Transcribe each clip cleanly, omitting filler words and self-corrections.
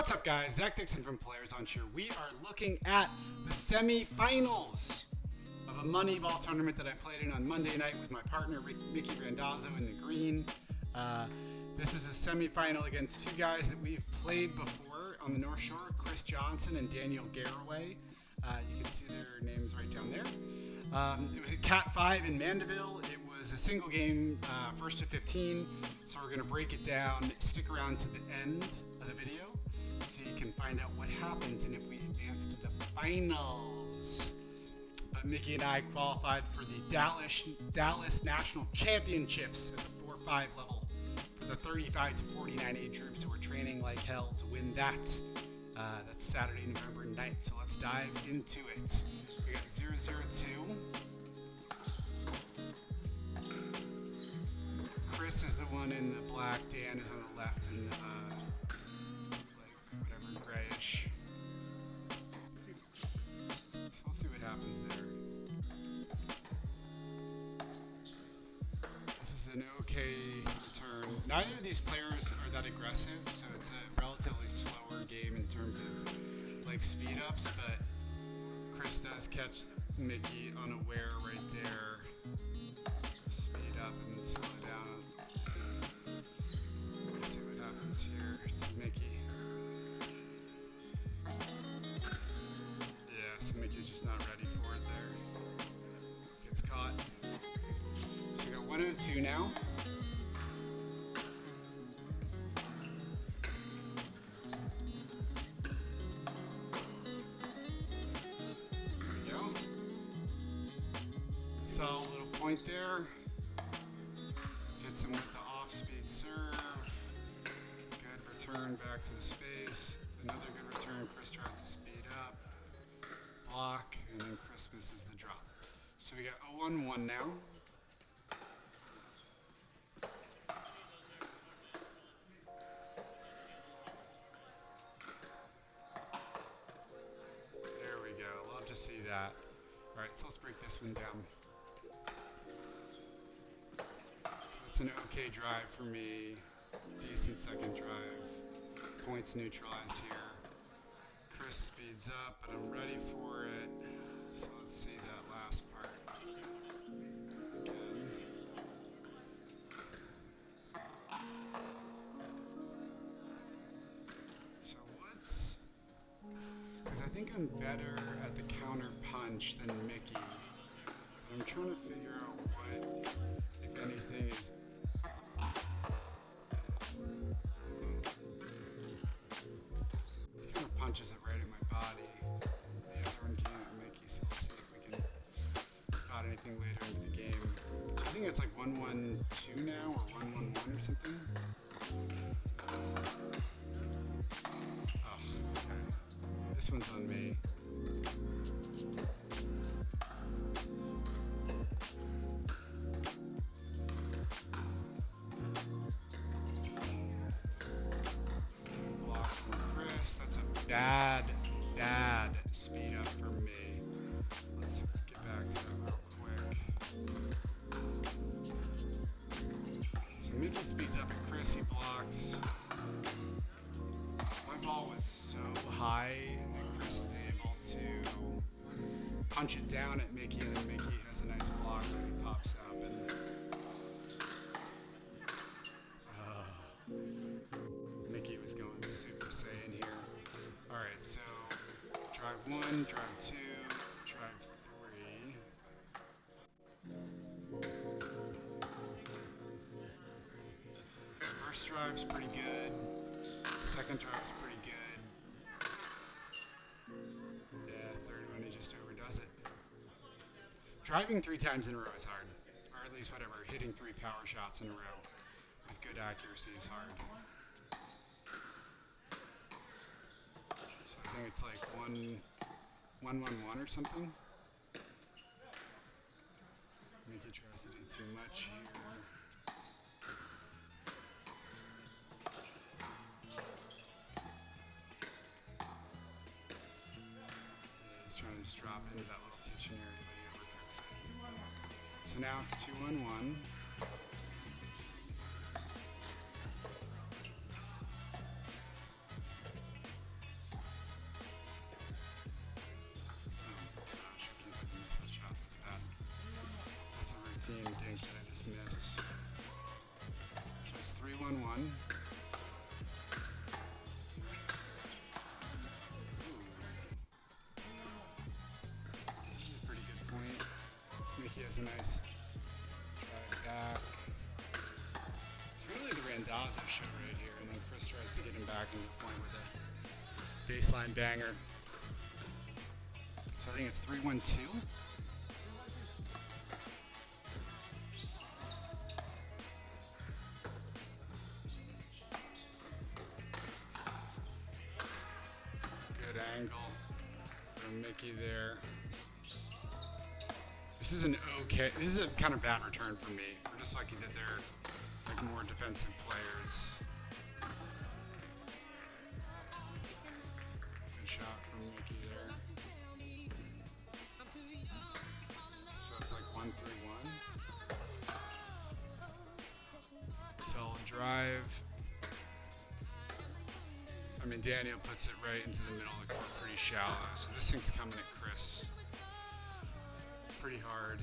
What's up, guys? Zach Dixon from Players on Cheer. We are looking at the semi-finals of a Moneyball tournament that I played in on Monday night with my partner, Mickey Randazzo, in the green. This is a semi-final against two guys that we've played before on the North Shore, Chris Johnson and Daniel Garraway. You can see their names right down there. It was at Cat 5 in Mandeville. It was a single game, first to 15, so we're going to break it down. Stick around to the end of the video so you can find out what happens and if we advance to the finals. But Mickey and I qualified for the Dallas National Championships at the 4-5 level for the 35 to 49 age group, so we're training like hell to win that. That's Saturday, November 9th, so let's dive into it. We got 002. Chris is the one in the black, Dan is on the left in the, whatever, grayish. So let's see what happens there. This is an okay turn. Neither of these players are that aggressive, so it's a relatively slower game in terms of like speed ups, but Chris does catch Mickey unaware right there. Speed up and then slow down. Let's see what happens here to Mickey. Yeah, so Mickey's just not ready for it there. Gets caught. So we got 102 now. Saw a little point there. Hits him with the off-speed serve. Good return back to the space. Another good return. Chris tries to speed up. Block, and then Chris misses the drop. So we got 0-1 now. There we go. Love to see that. Alright, so let's break this one down. It's an okay drive for me. Decent second drive. Points neutralized here. Chris speeds up, but I'm ready for it. So let's see that last part again. So what's... Because I think I'm better at the counter punch than Mickey. But I'm trying to figure out what, if anything, is... He kind of punches it right in my body. The other one came at Mickey, so let's see if we can spot anything later into the game. I think it's like 1-1-2 now, or 1-1-1 or something. Oh, okay. This one's on me. Block from Chris. That's a bad speed up for me. Let's get back to that real quick. So Mickey speeds up at Chris, he blocks. My ball was so high that Chris is able to punch it down at Mickey, and then Mickey has a nice block that he pops up. And Mickey was going Super Saiyan here. Alright, so drive 1, drive 2, drive 3. First drive's pretty good. Second drive's pretty good. Yeah, third one he just overdoes it. Driving 3 times in a row is hard. Or at least whatever, hitting 3 power shots in a row with good accuracy is hard. So I think it's like 1-1-1 or something. Mickey tries to do too much here. Trying to just drop into that little kitchen area, but he overcooks it. So now it's 2-1-1. 3-1-1. This is a pretty good point. Mickey has a nice drive back. It's really the Randazzo show right here, and then Chris tries to get him back into the point with a baseline banger. So I think it's 3-1-2. Good angle from Mickey there. This is this is a kind of bad return for me. We're just lucky that they're like more defensive players. Good shot from Mickey there. So it's like 1-3-1. Solid drive. I mean, Daniel puts it right into the middle of the court, pretty shallow. So this thing's coming at Chris pretty hard.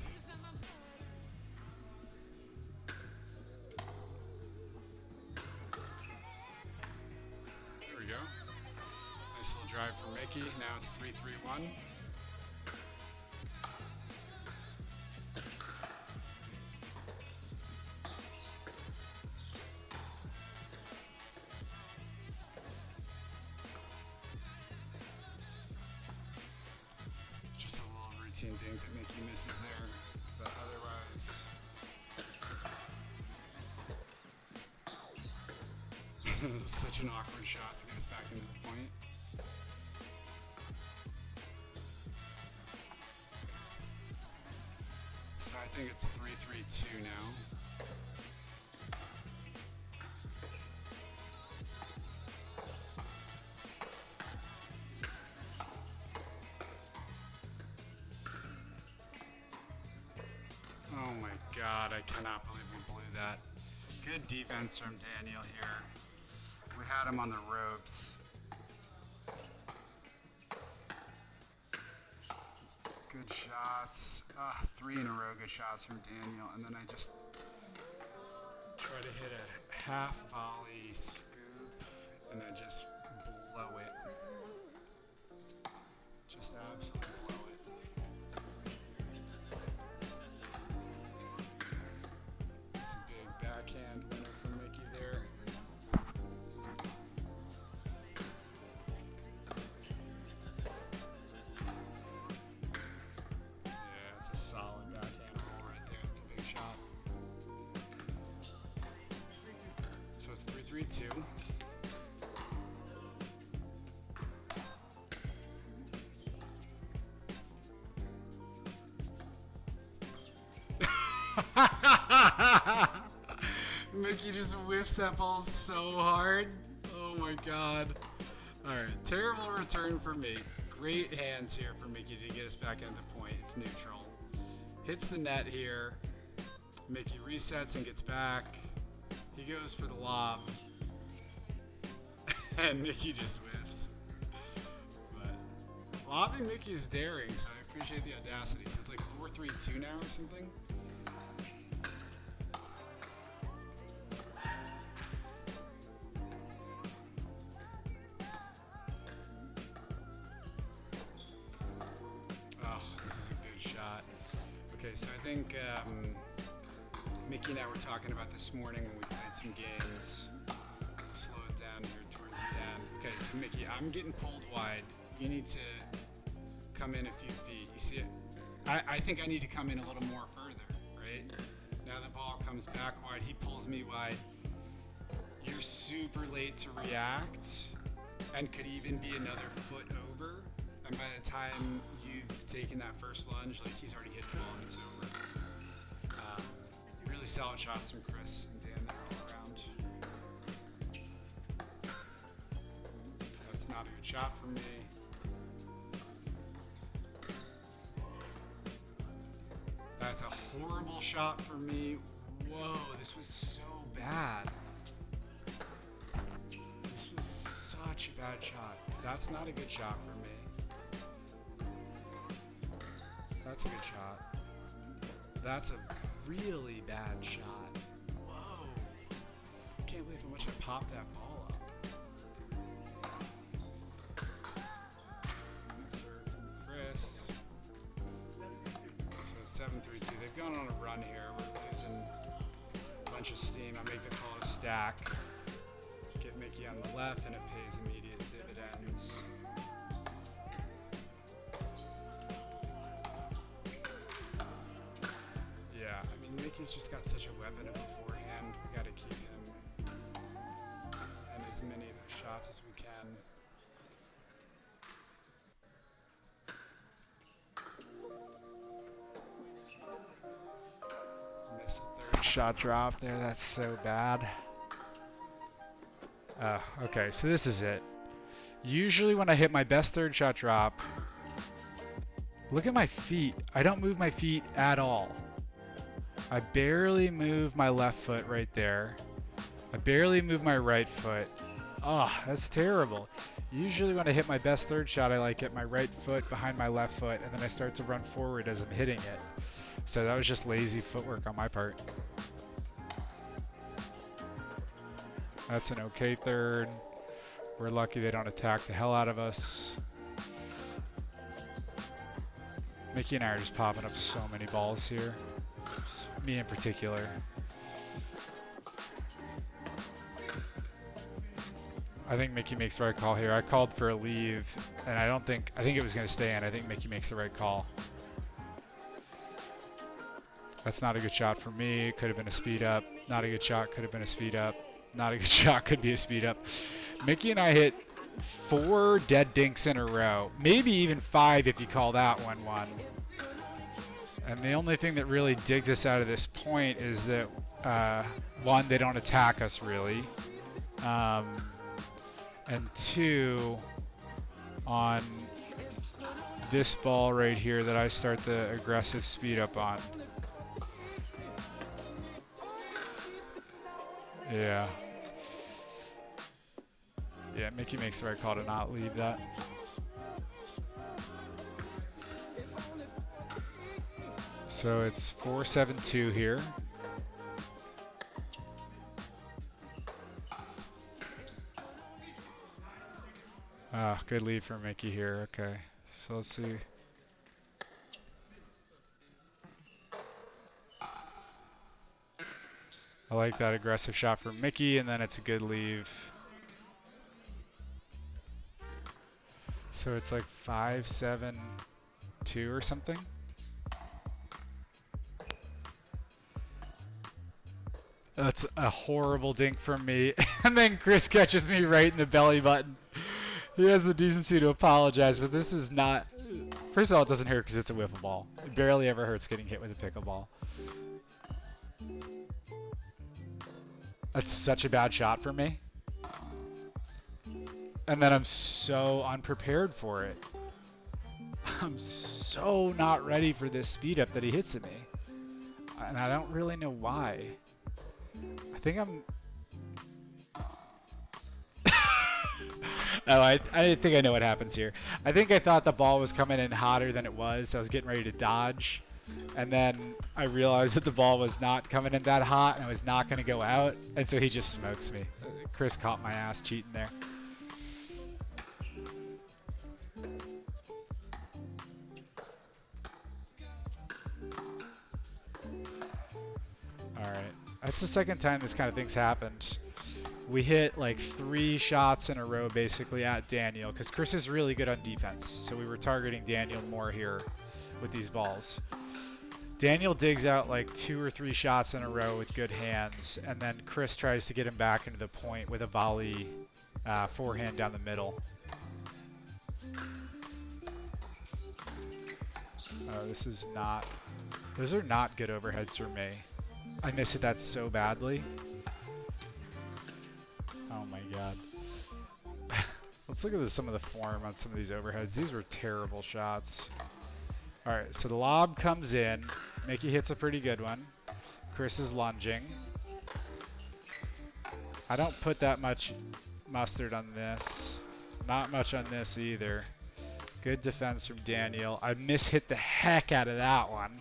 There we go. Nice little drive for Mickey. Now it's 3-3-1. Thing that Mickey misses there, but otherwise this is such an awkward shot to get us back into the point. So I think it's 3-3-2 now. Oh my god, I cannot believe we blew that. Good defense from Daniel here. We had him on the ropes. Good shots. 3 in a row good shots from Daniel. And then I just try to hit a half volley scoop and I just blow it. Just absolutely blow it. Backhand winner from Mickey there. Yeah, it's a solid backhand roll right there. It's a big shot. So it's 3-3-2. Mickey just whiffs that ball so hard. Oh my god. Alright, terrible return for me. Great hands here for Mickey to get us back into the point. It's neutral. Hits the net here. Mickey resets and gets back. He goes for the lob. And Mickey just whiffs. But lobbing Mickey is daring, so I appreciate the audacity. So it's like 4-3-2 now or something. Okay, so I think Mickey and I were talking about this morning when we played some games. Slow it down here towards the end. Okay, so Mickey, I'm getting pulled wide. You need to come in a few feet. You see it? I think I need to come in a little more further, right? Now the ball comes back wide. He pulls me wide. You're super late to react and could even be another foot over. And by the time you've taken that first lunge, like he's already hit the ball and it's over. Really solid shots from Chris and Dan there all around. That's not a good shot from me. That's a horrible shot for me. Whoa, this was so bad. This was such a bad shot. That's not a good shot for me. That's a good shot. That's a really bad shot. Whoa. Okay, can't believe how much I popped that ball up. Serve from Chris. So it's 7-3-2. They've gone on a run here. We're losing a bunch of steam. I make the call a stack. Get Mickey on the left, and it pays immediate dividends. Yeah, I mean, Mickey's just got such a weapon of a forehand. We got to keep him in as many of those shots as we can. Miss a third shot drop there. That's so bad. Okay, so this is it. Usually when I hit my best third shot drop, look at my feet. I don't move my feet at all. I barely move my left foot right there. I barely move my right foot. Oh, that's terrible. Usually when I hit my best third shot, I like get my right foot behind my left foot, and then I start to run forward as I'm hitting it. So that was just lazy footwork on my part. That's an okay third. We're lucky they don't attack the hell out of us. Mickey and I are just popping up so many balls here. Me in particular. I think Mickey makes the right call here. I called for a leave, and I think it was going to stay in. I think Mickey makes the right call. That's not a good shot for me. Could have been a speed up. Not a good shot. Could have been a speed up. Not a good shot. Could be a speed up. Mickey and I hit 4 dead dinks in a row. Maybe even 5 if you call that one one. And the only thing that really digs us out of this point is that, one, they don't attack us really. And 2, on this ball right here that I start the aggressive speed up on. Yeah. Yeah, Mickey makes the right call to not leave that. So it's 4-7-2 here. Ah, good lead for Mickey here. Okay, so let's see. I like that aggressive shot from Mickey, and then it's a good leave. So it's like 5-7-2 or something. That's a horrible dink from me. And then Chris catches me right in the belly button. He has the decency to apologize, but this is not... First of all, it doesn't hurt because it's a wiffle ball. It barely ever hurts getting hit with a pickleball. That's such a bad shot for me. And then I'm so unprepared for it. I'm so not ready for this speed up that he hits at me. And I don't really know why. I think I'm... Oh, I think I know what happens here. I think I thought the ball was coming in hotter than it was. So I was getting ready to dodge. And then I realized that the ball was not coming in that hot and it was not going to go out. And so he just smokes me. Chris caught my ass cheating there. Alright. That's the second time this kind of thing's happened. We hit like 3 shots in a row basically at Daniel because Chris is really good on defense. So we were targeting Daniel more here with these balls. Daniel digs out like 2 or 3 shots in a row with good hands, and then Chris tries to get him back into the point with a volley forehand down the middle. Oh, this is not... Those are not good overheads for me. I miss it that so badly. Oh my god. Let's look at some of the form on some of these overheads. These were terrible shots. Alright, so the lob comes in. Mickey hits a pretty good one. Chris is lunging. I don't put that much mustard on this. Not much on this either. Good defense from Daniel. I mishit the heck out of that one.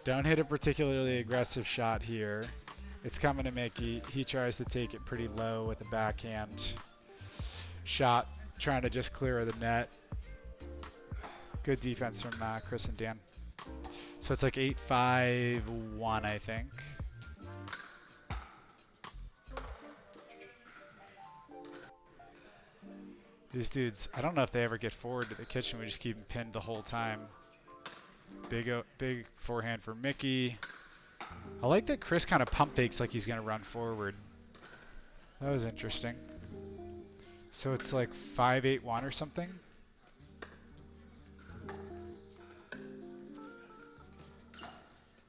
Don't hit a particularly aggressive shot here. It's coming to Mickey. He tries to take it pretty low with a backhand shot, trying to just clear the net. Good defense from Chris and Dan. So it's like 8-5-1, I think. These dudes, I don't know if they ever get forward to the kitchen. We just keep them pinned the whole time. Big forehand for Mickey. I like that Chris kind of pump fakes like he's going to run forward. That was interesting. So it's like 5-8-1 or something.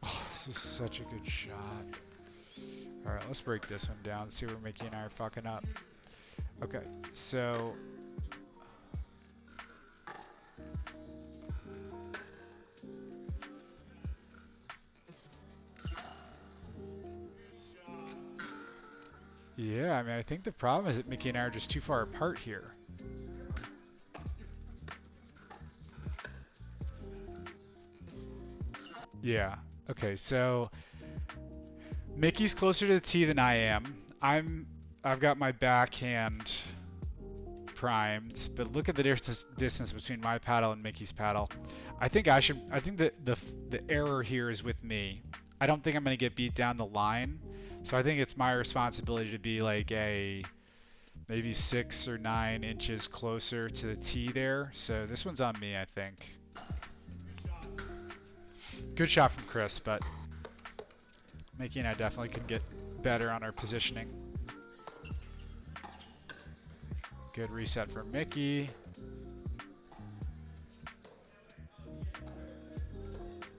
Oh, this is such a good shot. Alright, let's break this one down. See where Mickey and I are fucking up. Okay, so... Yeah, I mean, I think the problem is that Mickey and I are just too far apart here. Yeah. Okay, so Mickey's closer to the tee than I am. I've got my backhand primed, but look at the distance between my paddle and Mickey's paddle. I think that the error here is with me. I don't think I'm going to get beat down the line. So I think it's my responsibility to be like maybe 6 or 9 inches closer to the tee there. So this one's on me, I think. Good shot from Chris, but Mickey and I definitely can get better on our positioning. Good reset for Mickey.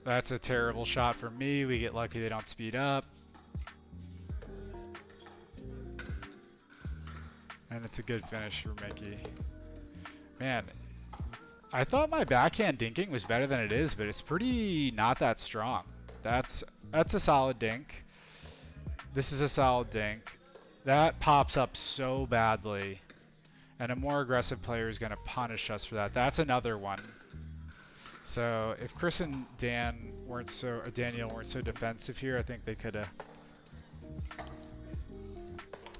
That's a terrible shot for me. We get lucky they don't speed up. And it's a good finish for Mickey. Man, I thought my backhand dinking was better than it is, but it's pretty not that strong. That's a solid dink. This is a solid dink. That pops up so badly. And a more aggressive player is going to punish us for that. That's another one. So if Chris and Daniel weren't so defensive here, I think they could have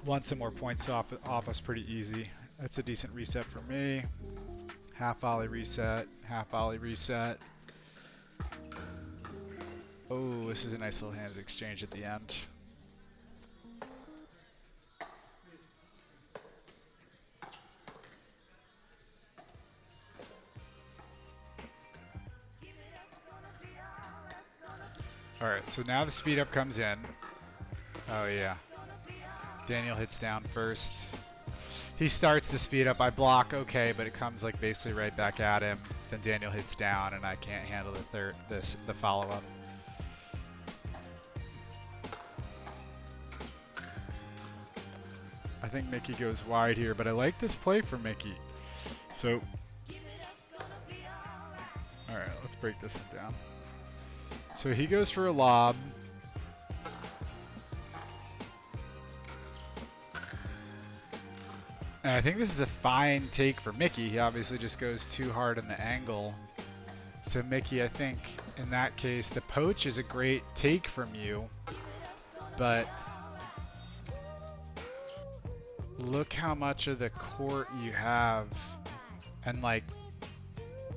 won some more points off us pretty easy. That's a decent reset for me. Half volley reset, half volley reset. Oh, this is a nice little hands exchange at the end. Alright, so now the speed up comes in. Oh yeah. Daniel hits down first. He starts the speed up. I block okay, but it comes like basically right back at him. Then Daniel hits down and I can't handle the follow up. I think Mickey goes wide here, but I like this play for Mickey. So alright, let's break this one down. So he goes for a lob. And I think this is a fine take for Mickey. He obviously just goes too hard on the angle. So Mickey, I think in that case, the poach is a great take from you. But look how much of the court you have and like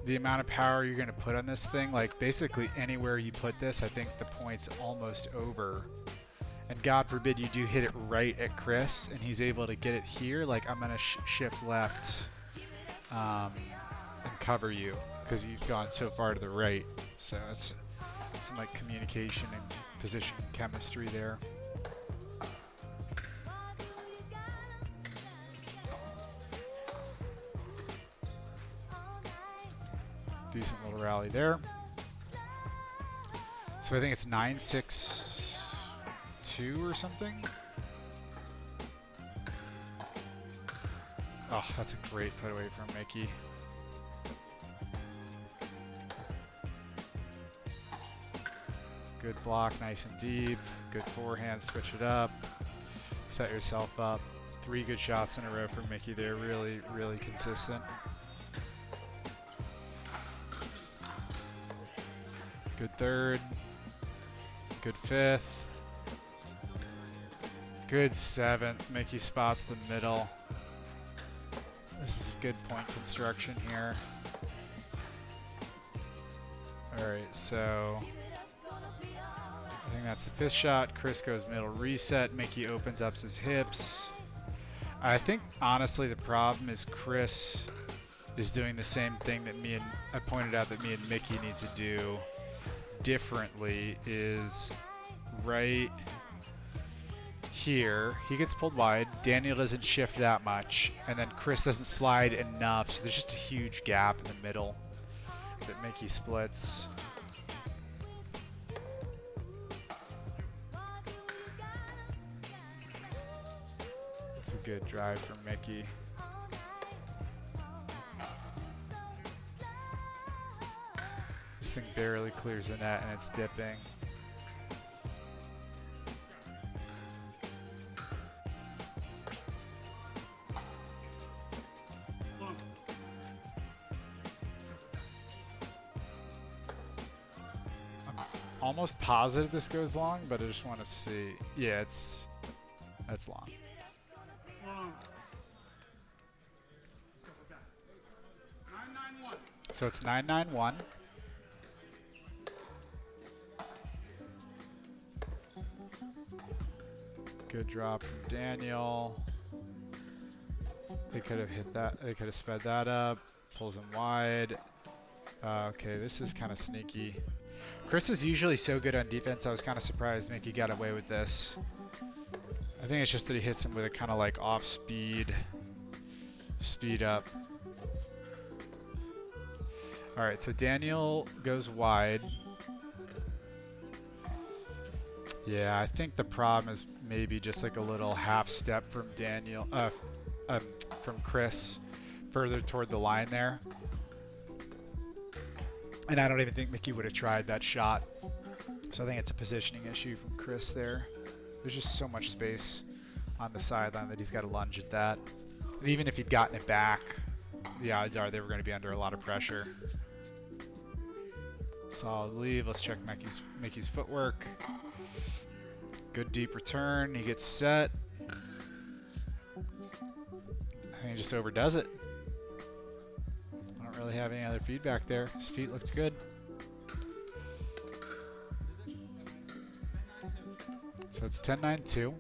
the amount of power you're going to put on this thing. Like basically anywhere you put this, I think the point's almost over. And God forbid you do hit it right at Chris and he's able to get it here. Like I'm going to shift left and cover you because you've gone so far to the right. So it's some like communication and position chemistry there. Decent little rally there. So I think it's 9-6-2 or something. Oh, that's a great put away from Mickey. Good block, nice and deep. Good forehand, switch it up. Set yourself up. 3 good shots in a row for Mickey there. Really, really consistent. Good third. Good fifth. Good 7th. Mickey spots the middle. This is good point construction here. Alright, so I think that's the 5th shot. Chris goes middle reset. Mickey opens up his hips. I think honestly the problem is Chris is doing the same thing that I pointed out that me and Mickey need to do differently, is right here he gets pulled wide, Daniel doesn't shift that much, and then Chris doesn't slide enough, so there's just a huge gap in the middle that Mickey splits. That's a good drive from Mickey. This thing barely clears the net and it's dipping. Almost positive this goes long, but I just want to see. Yeah, that's long. So it's 991. Good drop from Daniel. They could have hit that. They could have sped that up. Pulls him wide. Okay, this is kind of sneaky. Chris is usually so good on defense, I was kind of surprised Mickey got away with this. I think it's just that he hits him with a kind of like off speed up. Alright, so Daniel goes wide. Yeah, I think the problem is maybe just like a little half step from Daniel, from Chris further toward the line there. And I don't even think Mickey would have tried that shot. So I think it's a positioning issue from Chris there. There's just so much space on the sideline that he's got to lunge at that. And even if he'd gotten it back, the odds are they were going to be under a lot of pressure. Solid leave. Let's check Mickey's footwork. Good deep return. He gets set. I think he just overdoes it. I don't really have any other feedback there. His feet looked good. So it's 10-9-2.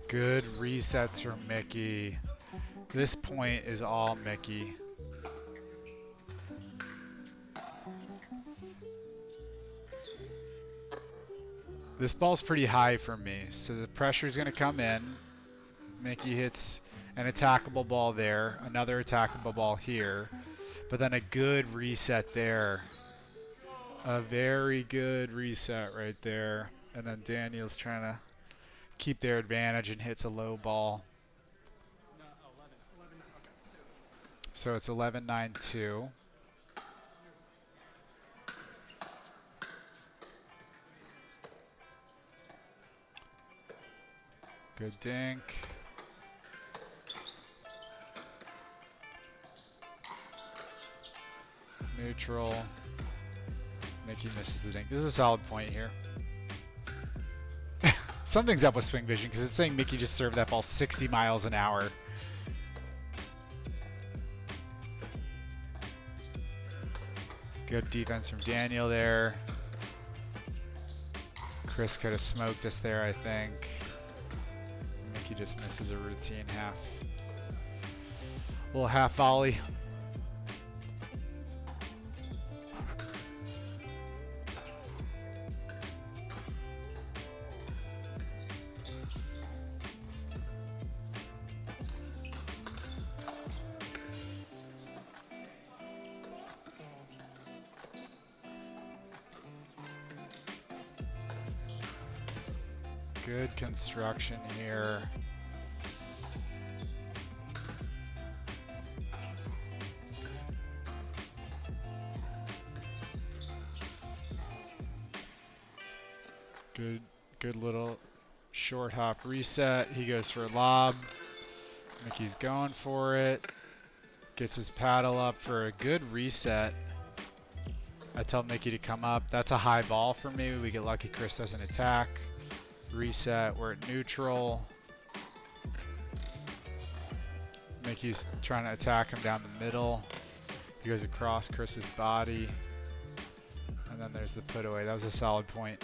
Good resets from Mickey. This point is all Mickey. This ball's pretty high for me, so the pressure's going to come in. Mickey hits an attackable ball there, another attackable ball here, but then a good reset there. A very good reset right there. And then Daniel's trying to keep their advantage and hits a low ball. So it's 11-9-2. Good dink. Neutral. Mickey misses the dink. This is a solid point here. Something's up with Swing Vision because it's saying Mickey just served that ball 60 miles an hour. Good defense from Daniel there. Chris could have smoked us there, I think. Mickey just misses a routine half. Little half volley. Good construction here. Good little short hop reset. He goes for a lob. Mickey's going for it. Gets his paddle up for a good reset. I tell Mickey to come up. That's a high ball for me. We get lucky Chris doesn't attack. Reset. We're at neutral. Mickey's trying to attack him down the middle. He goes across Chris's body. And then there's the put away. That was a solid point.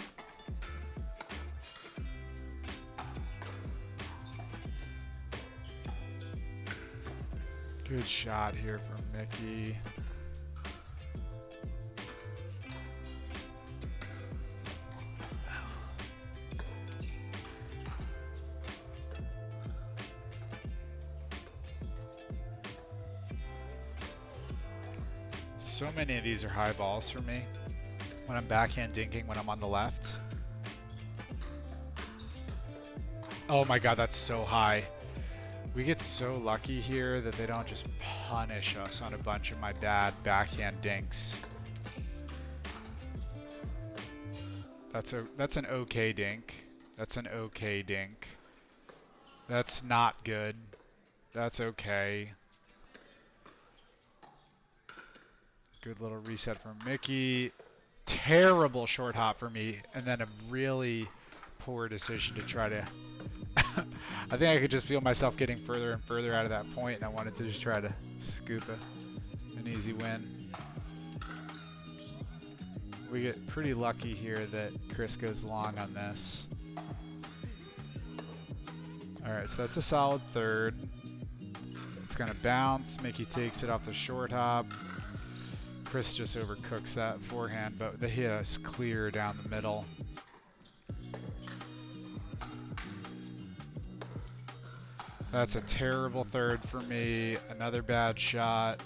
Good shot here from Mickey. So many of these are high balls for me. When I'm backhand dinking when I'm on the left. Oh my god, that's so high. We get so lucky here that they don't just punish us on a bunch of my bad backhand dinks. That's an okay dink. That's an okay dink. That's not good. That's okay. Good little reset from Mickey. Terrible short hop for me, and then a really poor decision to try to... I think I could just feel myself getting further and further out of that point, and I wanted to just try to scoop an easy win. We get pretty lucky here that Chris goes long on this. Alright, so that's a solid third. It's going to bounce. Mickey takes it off the short hop. Chris just overcooks that forehand, but the hit is clear down the middle. That's a terrible third for me. Another bad shot.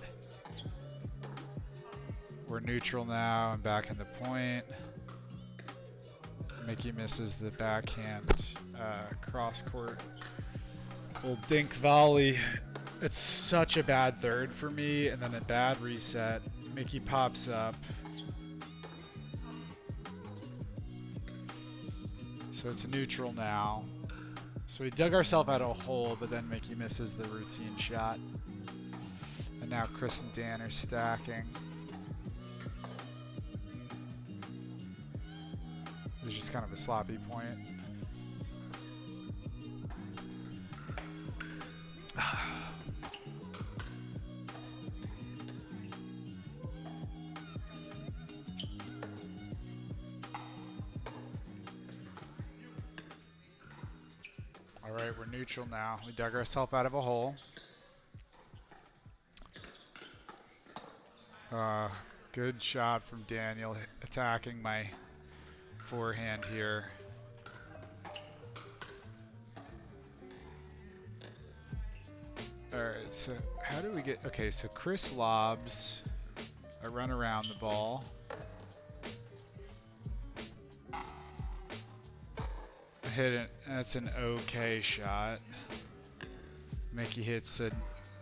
We're neutral now. I'm back in the point. Mickey misses the backhand cross court. Old dink volley. It's such a bad third for me, and then a bad reset. Mickey pops up. So it's neutral now. So we dug ourselves out of a hole, but then Mickey misses the routine shot. And now Chris and Dan are stacking. It was just kind of a sloppy point. Alright, we're neutral now. We dug ourselves out of a hole. Good shot from Daniel attacking my forehand here. Alright, so how do we get... Okay, so Chris lobs. I run around the ball. Hit it. That's an okay shot. Mickey hits it.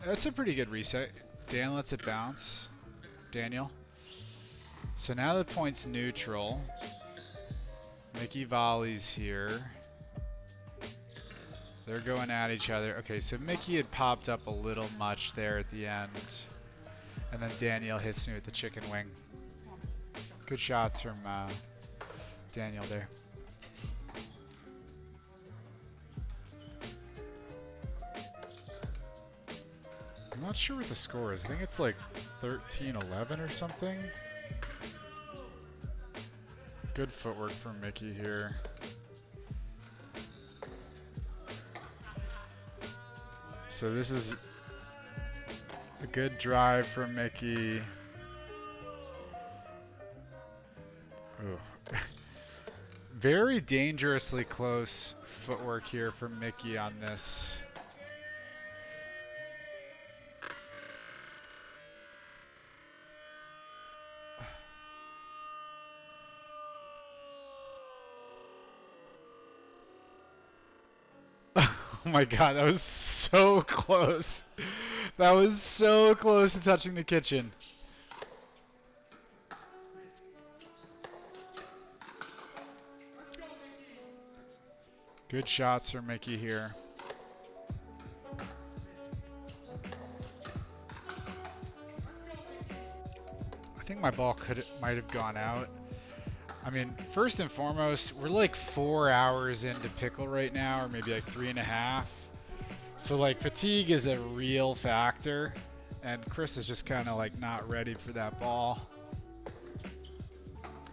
That's a pretty good reset. Dan lets it bounce. Daniel. So now the point's neutral. Mickey volleys here. They're going at each other. Okay, so Mickey had popped up a little much there at the end. And then Daniel hits me with the chicken wing. Good shots from Daniel there. I'm not sure what the score is. I think it's like 13-11 or something. Good footwork from Mickey here. So this is a good drive from Mickey. Ooh. Very dangerously close footwork here from Mickey on this. Oh my god, that was so close. That was so close to touching the kitchen. Good shots from Mickey here. think my ball might have gone out. I mean, first and foremost, we're like 4 hours into pickle right now, or maybe like 3.5. So like fatigue is a real factor, and Chris is just kind of like not ready for that ball.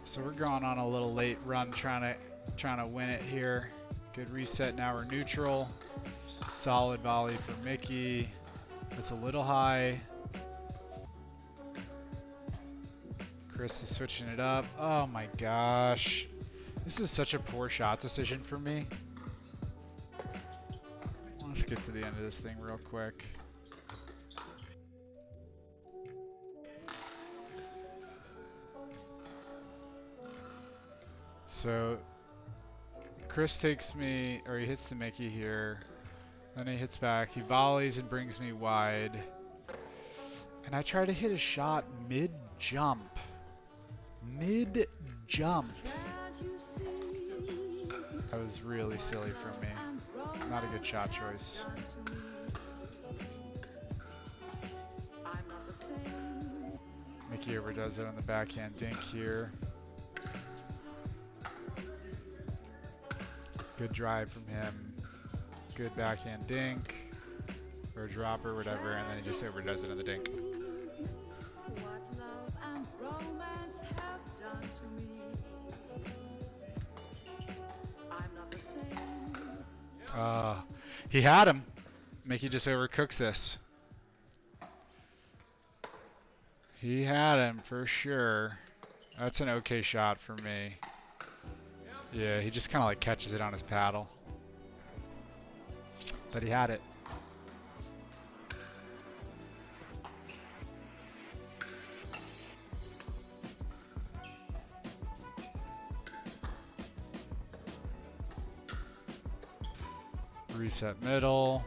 So we're going on a little late run, trying to win it here. Good reset. Now we're neutral. Solid volley for Mickey. That's a little high. Chris is switching it up. Oh my gosh. This is such a poor shot decision for me. Let's get to the end of this thing real quick. So Chris takes me, or he hits the Mickey here. Then he hits back. He volleys and brings me wide. And I try to hit a shot mid-jump. Mid-jump. That was really silly from me. Not a good shot choice. Mickey overdoes it on the backhand dink here. Good drive from him. Good backhand dink. Or drop or whatever, and then he just overdoes it on the dink. He had him. Mickey just overcooks this. He had him for sure. That's an okay shot for me. Yeah, he just kind of like catches it on his paddle. But he had it. Reset middle.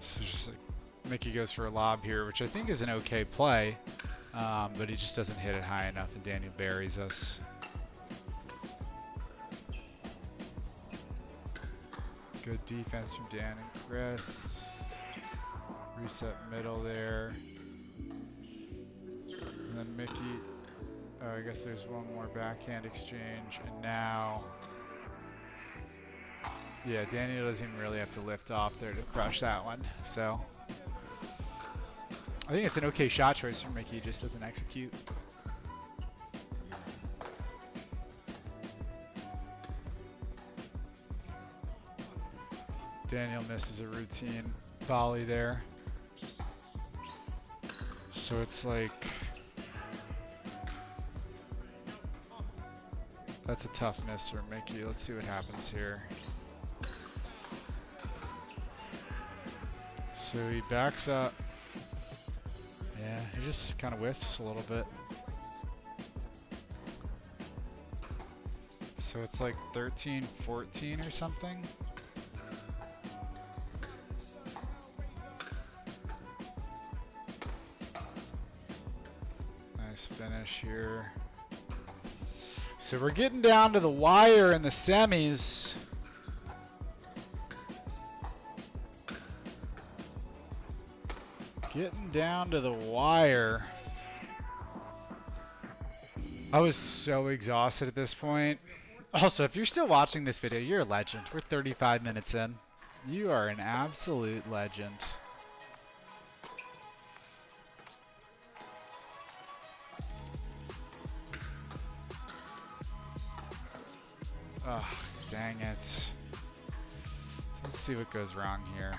So just like Mickey goes for a lob here, which I think is an okay play, but he just doesn't hit it high enough, and Daniel buries us. Good defense from Dan and Chris. Reset middle there. And then Mickey. I guess there's one more backhand exchange, and now, yeah, Daniel doesn't even really have to lift off there to crush that one. So I think it's an okay shot choice for Mickey, just doesn't execute. Daniel misses a routine volley there. So it's like, that's a tough miss for Mickey. Let's see what happens here. So he backs up. Yeah, he just kind of whiffs a little bit. So it's like 13-14 or something. Nice finish here. So we're getting down to the wire in the semis. Getting down to the wire. I was so exhausted at this point. Also, if you're still watching this video, you're a legend. We're 35 minutes in. You are an absolute legend. Oh, dang it. Let's see what goes wrong here.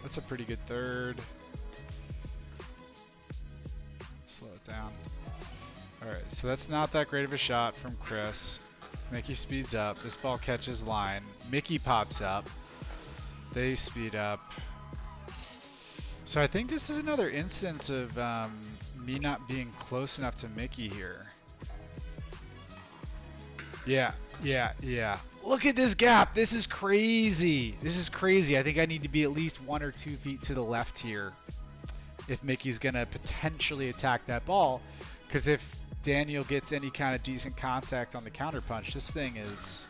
That's a pretty good third. Slow it down. Alright, so that's not that great of a shot from Chris. Mickey speeds up. This ball catches line. Mickey pops up. They speed up. So I think this is another instance of me not being close enough to Mickey here. Yeah. Look at this gap. This is crazy. This is crazy. I think I need to be at least 1 or 2 feet to the left here if Mickey's going to potentially attack that ball. Because if Daniel gets any kind of decent contact on the counterpunch, this thing is...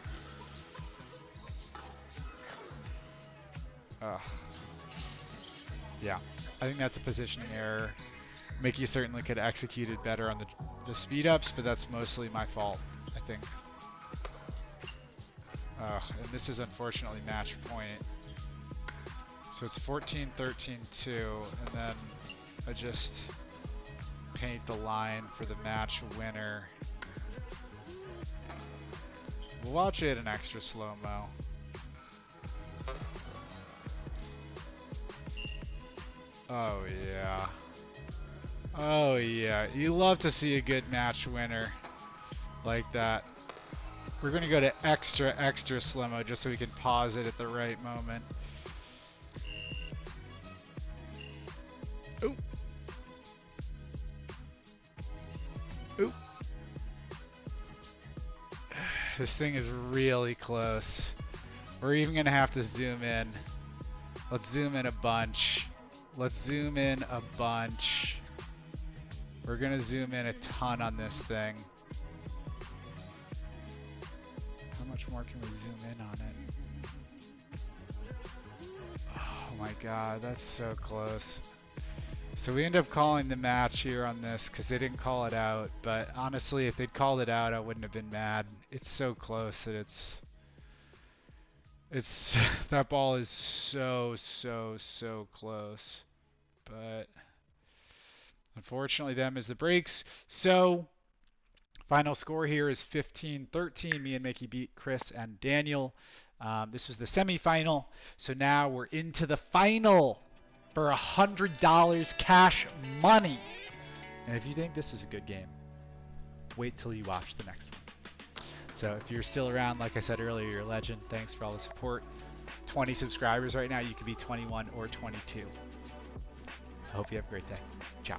Yeah, I think that's a positioning error. Mickey certainly could have executed better on the speed ups, but that's mostly my fault, I think. And this is unfortunately match point. So it's 14, 13, 2, and then I just paint the line for the match winner. We'll watch it in extra slow-mo. Oh yeah. Oh yeah. You love to see a good match winner like that. We're gonna go to extra slow-mo just so we can pause it at the right moment. Ooh. Ooh. This thing is really close. We're even gonna have to zoom in. Let's zoom in a bunch. Let's zoom in a bunch. We're gonna zoom in a ton on this thing. How much more can we zoom in on it? Oh my god, that's so close. So we end up calling the match here on this because they didn't call it out, but honestly if they'd called it out I wouldn't have been mad. It's so close that it's that ball is so close. But unfortunately them is the breaks. So final score here is 15-13. Me and Mickey beat Chris and Daniel. This was the semifinal. So now we're into the final for $100 cash money. And if you think this is a good game, wait till you watch the next one. So if you're still around, like I said earlier, you're a legend. Thanks for all the support. 20 subscribers right now. You could be 21 or 22. I hope you have a great day. Ciao.